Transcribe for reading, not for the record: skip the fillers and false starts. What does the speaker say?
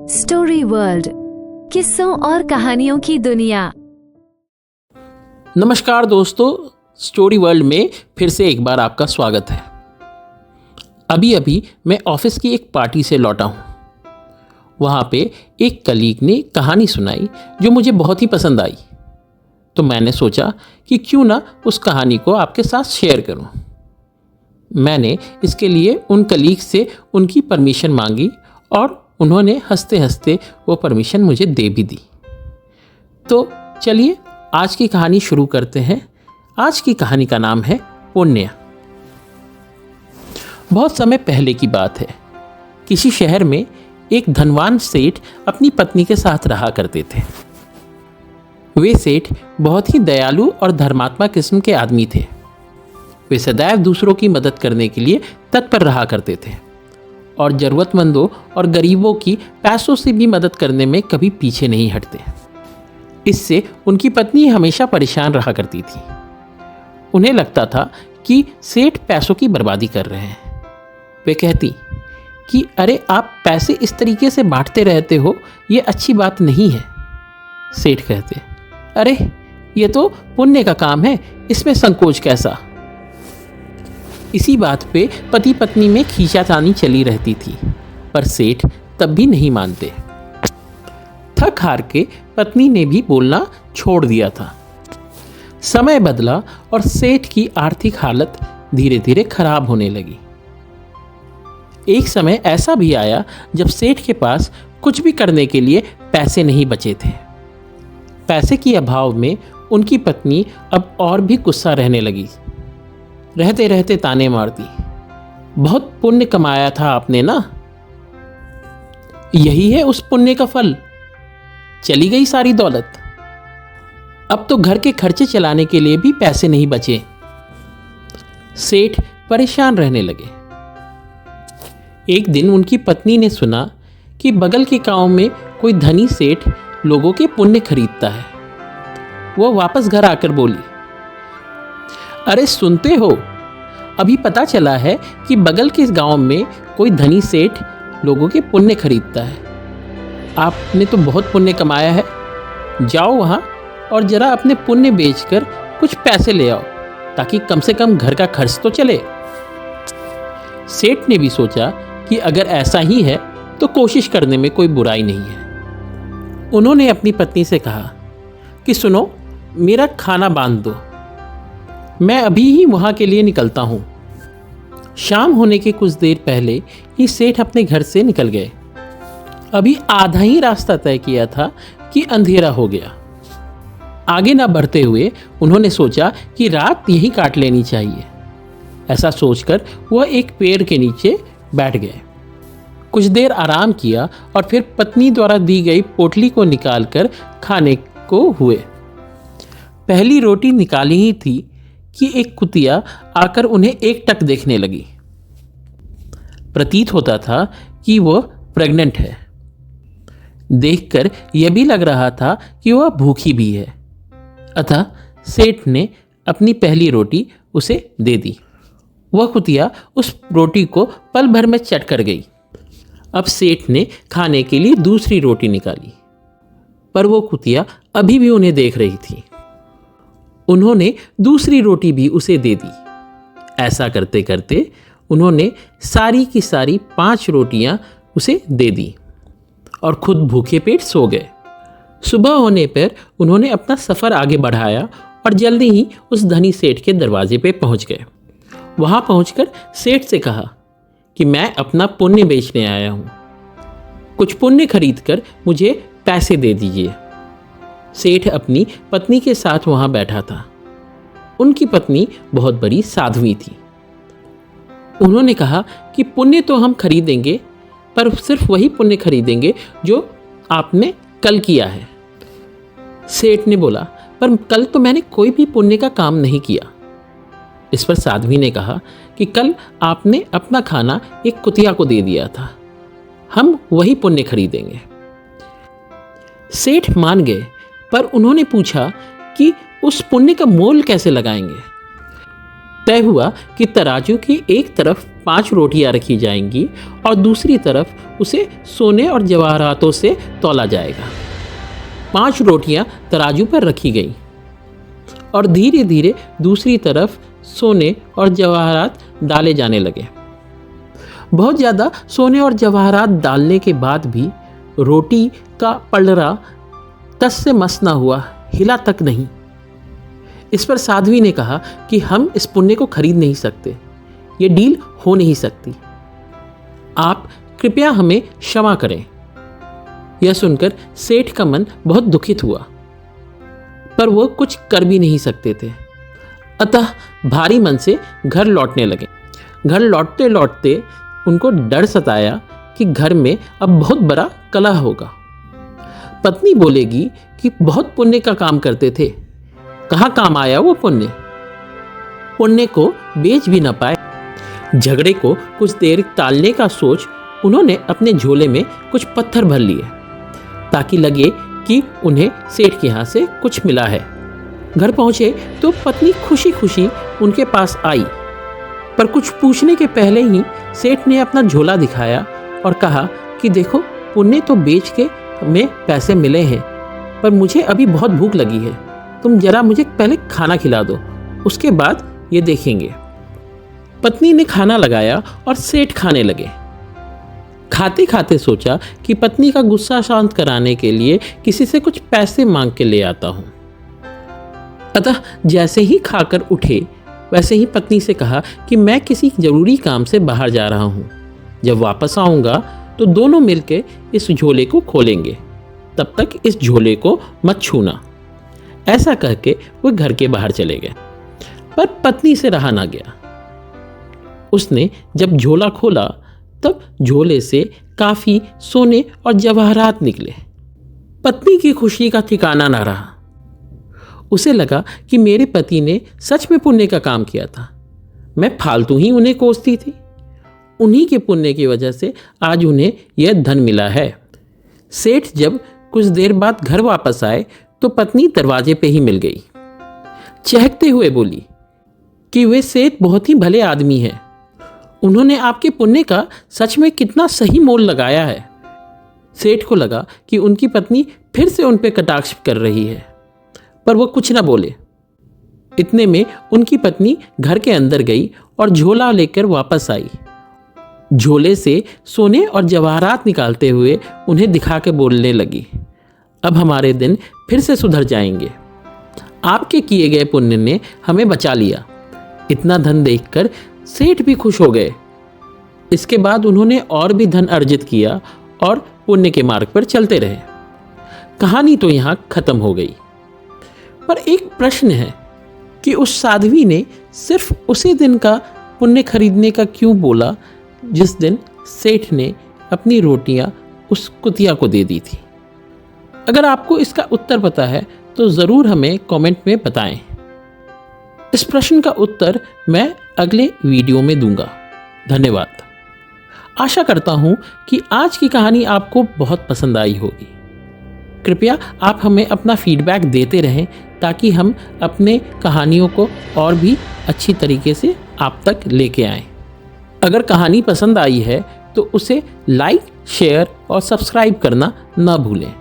Story world, किस्सों और कहानियों की दुनिया। नमस्कार दोस्तों, स्टोरी वर्ल्ड में फिर से एक बार आपका स्वागत है। अभी अभी मैं ऑफिस की एक पार्टी से लौटा हूँ। वहाँ पे एक कलीग ने कहानी सुनाई जो मुझे बहुत ही पसंद आई, तो मैंने सोचा कि क्यों ना उस कहानी को आपके साथ शेयर करूँ। मैंने इसके लिए उन कलीग से उनकी परमिशन मांगी और उन्होंने हंसते हंसते वो परमिशन मुझे दे भी दी। तो चलिए आज की कहानी शुरू करते हैं। आज की कहानी का नाम है पुण्य। बहुत समय पहले की बात है। किसी शहर में एक धनवान सेठ अपनी पत्नी के साथ रहा करते थे। वे सेठ बहुत ही दयालु और धर्मात्मा किस्म के आदमी थे। वे सदैव दूसरों की मदद करने के लिए तत्पर रहा करते थे और ज़रूरतमंदों और गरीबों की पैसों से भी मदद करने में कभी पीछे नहीं हटते। इससे उनकी पत्नी हमेशा परेशान रहा करती थी। उन्हें लगता था कि सेठ पैसों की बर्बादी कर रहे हैं। वे कहती कि अरे आप पैसे इस तरीके से बांटते रहते हो, ये अच्छी बात नहीं है। सेठ कहते, अरे ये तो पुण्य का काम है, इसमें संकोच कैसा। इसी बात पे पति पत्नी में खींचातानी चली रहती थी, पर सेठ तब भी नहीं मानते। थक हार के पत्नी ने भी बोलना छोड़ दिया था। समय बदला और सेठ की आर्थिक हालत धीरे धीरे खराब होने लगी। एक समय ऐसा भी आया जब सेठ के पास कुछ भी करने के लिए पैसे नहीं बचे थे। पैसे के अभाव में उनकी पत्नी अब और भी गुस्सा रहने लगी। रहते रहते ताने मारती, बहुत पुण्य कमाया था आपने ना, यही है उस पुण्य का फल, चली गई सारी दौलत। अब तो घर के खर्चे चलाने के लिए भी पैसे नहीं बचे। सेठ परेशान रहने लगे। एक दिन उनकी पत्नी ने सुना कि बगल के गांव में कोई धनी सेठ लोगों के पुण्य खरीदता है। वो वापस घर आकर बोली, अरे सुनते हो, अभी पता चला है कि बगल के गांव में कोई धनी सेठ लोगों के पुण्य खरीदता है। आपने तो बहुत पुण्य कमाया है, जाओ वहां और जरा अपने पुण्य बेचकर कुछ पैसे ले आओ, ताकि कम से कम घर का खर्च तो चले। सेठ ने भी सोचा कि अगर ऐसा ही है तो कोशिश करने में कोई बुराई नहीं है। उन्होंने अपनी पत्नी से कहा कि सुनो, मेरा खाना बांध दो, मैं अभी ही वहाँ के लिए निकलता हूँ। शाम होने के कुछ देर पहले ही सेठ अपने घर से निकल गए। अभी आधा ही रास्ता तय किया था कि अंधेरा हो गया। आगे ना बढ़ते हुए उन्होंने सोचा कि रात यहीं काट लेनी चाहिए। ऐसा सोचकर वह एक पेड़ के नीचे बैठ गए। कुछ देर आराम किया और फिर पत्नी द्वारा दी गई पोटली को निकालकर खाने को हुए। पहली रोटी निकाली ही थी कि एक कुतिया आकर उन्हें एकटक देखने लगी। प्रतीत होता था कि वह प्रेग्नेंट है। देखकर यह भी लग रहा था कि वह भूखी भी है। अतः सेठ ने अपनी पहली रोटी उसे दे दी। वह कुतिया उस रोटी को पल भर में चट कर गई। अब सेठ ने खाने के लिए दूसरी रोटी निकाली, पर वो कुतिया अभी भी उन्हें देख रही थी। उन्होंने दूसरी रोटी भी उसे दे दी। ऐसा करते करते उन्होंने सारी की सारी 5 रोटियां उसे दे दी और खुद भूखे पेट सो गए। सुबह होने पर उन्होंने अपना सफ़र आगे बढ़ाया और जल्दी ही उस धनी सेठ के दरवाजे पे पहुंच गए। वहां पहुंचकर सेठ से कहा कि मैं अपना पुण्य बेचने आया हूं, कुछ पुण्य खरीदकर मुझे पैसे दे दीजिए। सेठ अपनी पत्नी के साथ वहां बैठा था। उनकी पत्नी बहुत बड़ी साध्वी थी। उन्होंने कहा कि पुण्य तो हम खरीदेंगे, पर सिर्फ वही पुण्य खरीदेंगे जो आपने कल किया है। सेठ ने बोला, पर कल तो मैंने कोई भी पुण्य का काम नहीं किया। इस पर साध्वी ने कहा कि कल आपने अपना खाना एक कुतिया को दे दिया था, हम वही पुण्य खरीदेंगे। सेठ मान गए, पर उन्होंने पूछा कि उस पुण्य का मोल कैसे लगाएंगे। तय हुआ कि तराजू की एक तरफ 5 रोटियां रखी जाएंगी और दूसरी तरफ उसे सोने और जवाहरातों से तौला जाएगा। 5 रोटियां तराजू पर रखी गईं और धीरे धीरे दूसरी तरफ सोने और जवाहरात डाले जाने लगे। बहुत ज़्यादा सोने और जवाहरात डालने के बाद भी रोटी का पलड़ा तस से मस ना हुआ, हिला तक नहीं। इस पर साध्वी ने कहा कि हम इस पुण्य को खरीद नहीं सकते, ये डील हो नहीं सकती, आप कृपया हमें क्षमा करें। यह सुनकर सेठ का मन बहुत दुखित हुआ, पर वह कुछ कर भी नहीं सकते थे। अतः भारी मन से घर लौटने लगे। घर लौटते लौटते उनको डर सताया कि घर में अब बहुत बड़ा कलह होगा। पत्नी बोलेगी कि बहुत पुण्य का काम करते थे, कहाँ काम आया वो पुण्य? पुण्य को बेच भी न पाए। झगड़े को कुछ देर टालने का सोच उन्होंने अपने झोले में कुछ पत्थर भर लिए ताकि लगे कि उन्हें सेठ के यहाँ से कुछ मिला है। घर पहुंचे तो पत्नी खुशी खुशी उनके पास आई, पर कुछ पूछने के पहले ही सेठ ने अपना झोला दिखाया और कहा कि देखो, पुण्य तो बेच के हमें पैसे मिले हैं, पर मुझे अभी बहुत भूख लगी है, तुम जरा मुझे पहले खाना खिला दो, उसके बाद ये देखेंगे। पत्नी ने खाना लगाया और सेठ खाने लगे। खाते खाते सोचा कि पत्नी का गुस्सा शांत कराने के लिए किसी से कुछ पैसे मांग के ले आता हूं। अतः जैसे ही खाकर उठे वैसे ही पत्नी से कहा कि मैं किसी जरूरी काम से बाहर जा रहा हूं, जब वापस आऊंगा तो दोनों मिलकर इस झोले को खोलेंगे, तब तक इस झोले को मत छूना। ऐसा कहके वो घर के बाहर चले गए, पर पत्नी से रहा ना गया। उसने जब झोला खोला तब झोले से काफी सोने और जवाहरात निकले। पत्नी की खुशी का ठिकाना ना रहा। उसे लगा कि मेरे पति ने सच में पुण्य का काम किया था, मैं फालतू ही उन्हें कोसती थी। उन्हीं के पुण्य की वजह से आज उन्हें यह धन मिला है। सेठ जब कुछ देर बाद घर वापस आए तो पत्नी दरवाजे पे ही मिल गई। चहकते हुए बोली कि वे सेठ बहुत ही भले आदमी हैं, उन्होंने आपके पुण्य का सच में कितना सही मोल लगाया है। सेठ को लगा कि उनकी पत्नी फिर से उन पर कटाक्ष कर रही है, पर वो कुछ ना बोले। इतने में उनकी पत्नी घर के अंदर गई और झोला लेकर वापस आई। झोले से सोने और जवाहरात निकालते हुए उन्हें दिखा के बोलने लगी, अब हमारे दिन फिर से सुधर जाएंगे, आपके किए गए पुण्य ने हमें बचा लिया। इतना धन देखकर सेठ भी खुश हो गए। इसके बाद उन्होंने और भी धन अर्जित किया और पुण्य के मार्ग पर चलते रहे। कहानी तो यहाँ खत्म हो गई, पर एक प्रश्न है कि उस साध्वी ने सिर्फ उसी दिन का पुण्य खरीदने का क्यों बोला जिस दिन सेठ ने अपनी रोटियां उस कुतिया को दे दी थी। अगर आपको इसका उत्तर पता है तो ज़रूर हमें कमेंट में बताएं। इस प्रश्न का उत्तर मैं अगले वीडियो में दूंगा। धन्यवाद। आशा करता हूं कि आज की कहानी आपको बहुत पसंद आई होगी। कृपया आप हमें अपना फीडबैक देते रहें ताकि हम अपने कहानियों को और भी अच्छी तरीके से आप तक लेके आएं। अगर कहानी पसंद आई है तो उसे लाइक, शेयर और सब्सक्राइब करना ना भूलें।